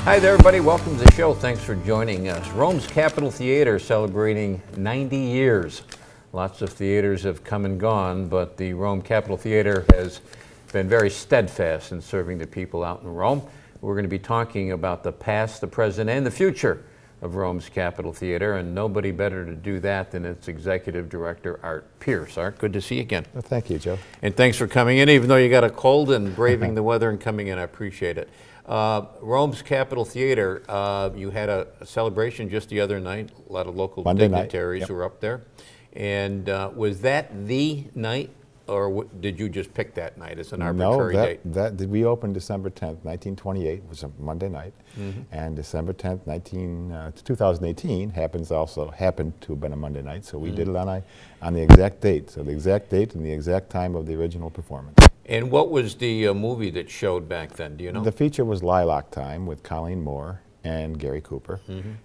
Hi there, everybody. Welcome to the show. Thanks for joining us. Rome's Capitol Theater celebrating 90 years. Lots of theaters have come and gone, but the Rome Capitol Theater has been very steadfast in serving the people out in Rome. We're going to be talking about the past, the present, and the future of Rome's Capitol Theater, and nobody better to do that than its executive director, Art Pierce. Art, good to see you again. Well, thank you, Joe. And thanks for coming in, even though you got a cold and braving the weather and coming in. I appreciate it. Rome's Capitol Theater, you had a celebration just the other night. A lot of local dignitaries were up there. And was that the night, or did you just pick that night as an arbitrary date? No, we opened December 10th, 1928, it was a Monday night, and December 10th, 2018 happened to have been a Monday night, so we did it on the exact date, so the exact date and the exact time of the original performance. And what was the movie that showed back then, do you know? The feature was Lilac Time with Colleen Moore and Gary Cooper,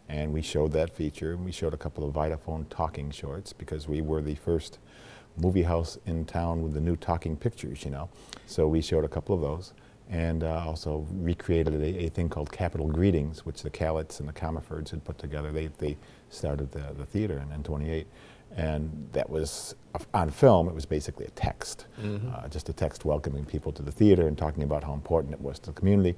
and we showed that feature, and we showed a couple of Vitaphone talking shorts because we were the first movie house in town with the new talking pictures, you know. So we showed a couple of those, and also recreated a thing called Capitol Greetings, which the Callets and the Comerfords had put together. They started the theater in 28, and that was, on film, it was basically a text, just a text welcoming people to the theater and talking about how important it was to the community.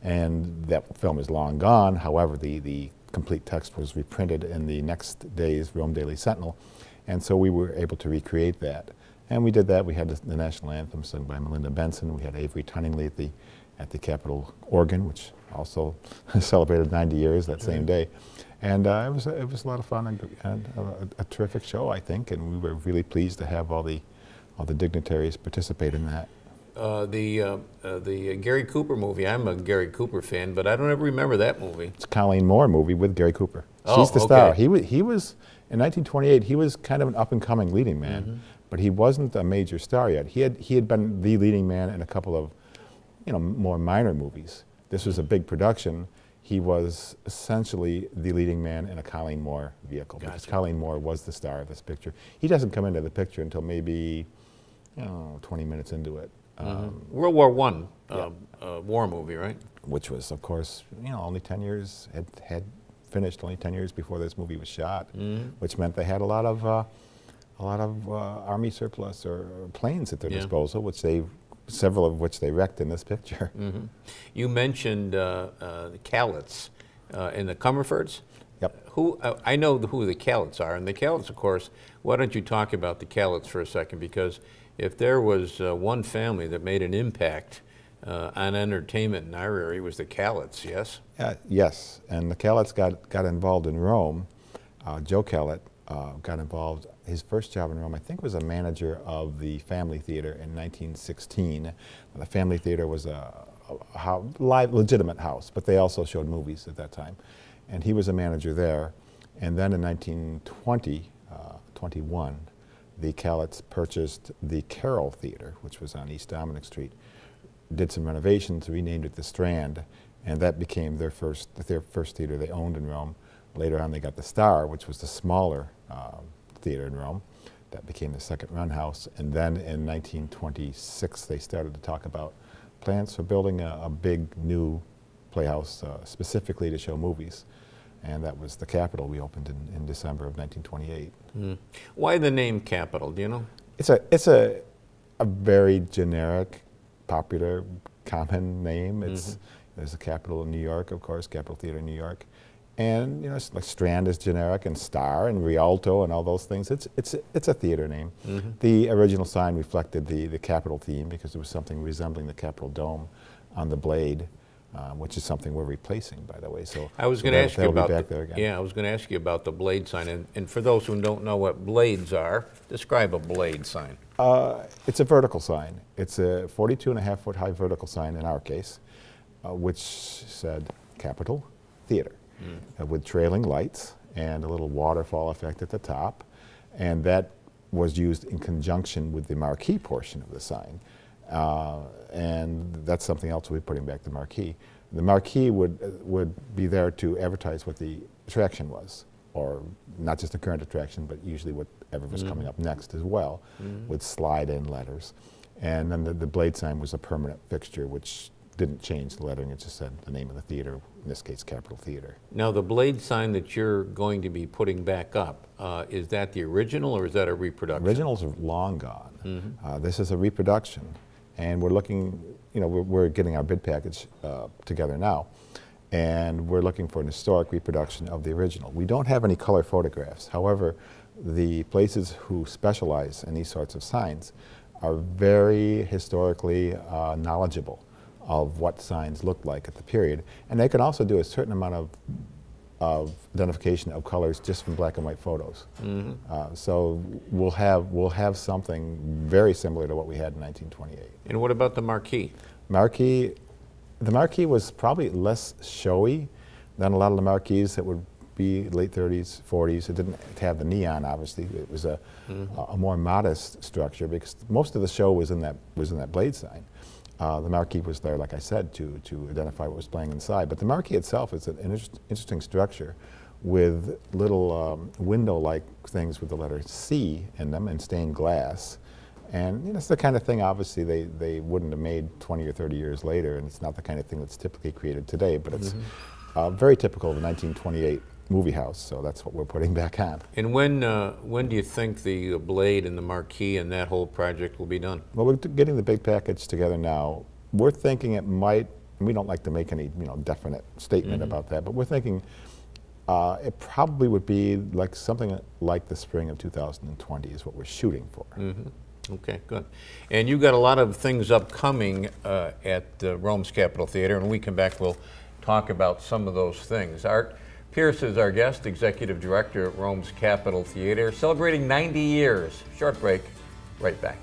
And that film is long gone. However, the complete text was reprinted in the next day's Rome Daily Sentinel. And so we were able to recreate that. And we did that. We had the national anthem sung by Melinda Benson. We had Avery Tunningly at the Capitol organ, which also celebrated 90 years that same day. And it was a lot of fun and a terrific show, I think. And we were really pleased to have all the dignitaries participate in that. The Gary Cooper movie, I'm a Gary Cooper fan, but I don't ever remember that movie. It's a Colleen Moore movie with Gary Cooper. Oh, she's the star. He was, in 1928, he was kind of an up-and-coming leading man, but he wasn't a major star yet. He had been the leading man in a couple of, more minor movies. This was a big production. He was essentially the leading man in a Colleen Moore vehicle, because Colleen Moore was the star of this picture. He doesn't come into the picture until maybe, 20 minutes into it. World War I war movie, right? Which was, of course, only 10 years, had finished only 10 years before this movie was shot, which meant they had a lot of Army surplus or planes at their disposal, which several of which they wrecked in this picture. You mentioned the Callets and the Comerfords. Yep. I know who the Callets are, and the Callets, of course. Why don't you talk about the Callets for a second? Because if there was one family that made an impact on entertainment in our area, it was the Callets, yes? Yes, and the Callets got involved in Rome. Joe Callet got involved. His first job in Rome, I think, was a manager of the Family Theater in 1916. The Family Theater was a legitimate house, but they also showed movies at that time. And he was a manager there. And then in 1921, the Callets purchased the Carroll Theater, which was on East Dominic Street, did some renovations, renamed it the Strand, and that became their first theater they owned in Rome. Later on, they got the Star, which was the smaller theater in Rome. That became the second run house. And then in 1926, they started to talk about plans for building a big new playhouse specifically to show movies. And that was the Capitol. We opened in December of 1928. Why the name Capitol, do you know? It's a very generic, popular, common name. There's a Capitol in New York, of course, Capitol Theater in New York. And it's like Strand is generic, and Star and Rialto and all those things. It's a theater name. The original sign reflected the Capitol theme because there was something resembling the Capitol Dome on the blade, which is something we're replacing, by the way. So I was going to ask you about back there again. Yeah, I was going to ask you about the blade sign. And for those who don't know what blades are, describe a blade sign. It's a vertical sign. It's a 42.5-foot high vertical sign in our case, which said Capitol Theater. With trailing lights and a little waterfall effect at the top, and that was used in conjunction with the marquee portion of the sign, and that's something else we're putting back the marquee. The marquee would be there to advertise what the attraction was, or not just the current attraction, but usually whatever was coming up next as well, would slide in letters. And then the blade sign was a permanent fixture, which didn't change the lettering, it just said the name of the theater, in this case Capitol Theater. Now the blade sign that you're going to be putting back up, is that the original or is that a reproduction? Originals are long gone. This is a reproduction, and we're looking, you know, we're getting our bid package together now, and we're looking for an historic reproduction of the original. We don't have any color photographs. However, the places who specialize in these sorts of signs are very historically knowledgeable of what signs looked like at the period, and they can also do a certain amount of identification of colors just from black and white photos. So we'll have something very similar to what we had in 1928. And what about the marquee? The marquee was probably less showy than a lot of the marquees that would be late 30s, 40s. It didn't have the neon, obviously. It was a more modest structure because most of the show was in that blade sign. The marquee was there, like I said, to identify what was playing inside. But the marquee itself is an interesting structure with little window-like things with the letter C in them and stained glass. And you know, it's the kind of thing, obviously, they wouldn't have made 20 or 30 years later, and it's not the kind of thing that's typically created today, but it's very typical of a 1928 movie house, so that's what we're putting back on. And when do you think the blade and the marquee and that whole project will be done? Well, we're getting the big package together now. We're thinking it might, and we don't like to make any definite statement about that, but we're thinking it probably would be like something like the spring of 2020 is what we're shooting for. Okay, good. And you've got a lot of things upcoming at Rome's Capitol Theater, and when we come back we'll talk about some of those things. Art Pierce is our guest, Executive Director at Rome's Capitol Theater, celebrating 90 years. Short break, right back.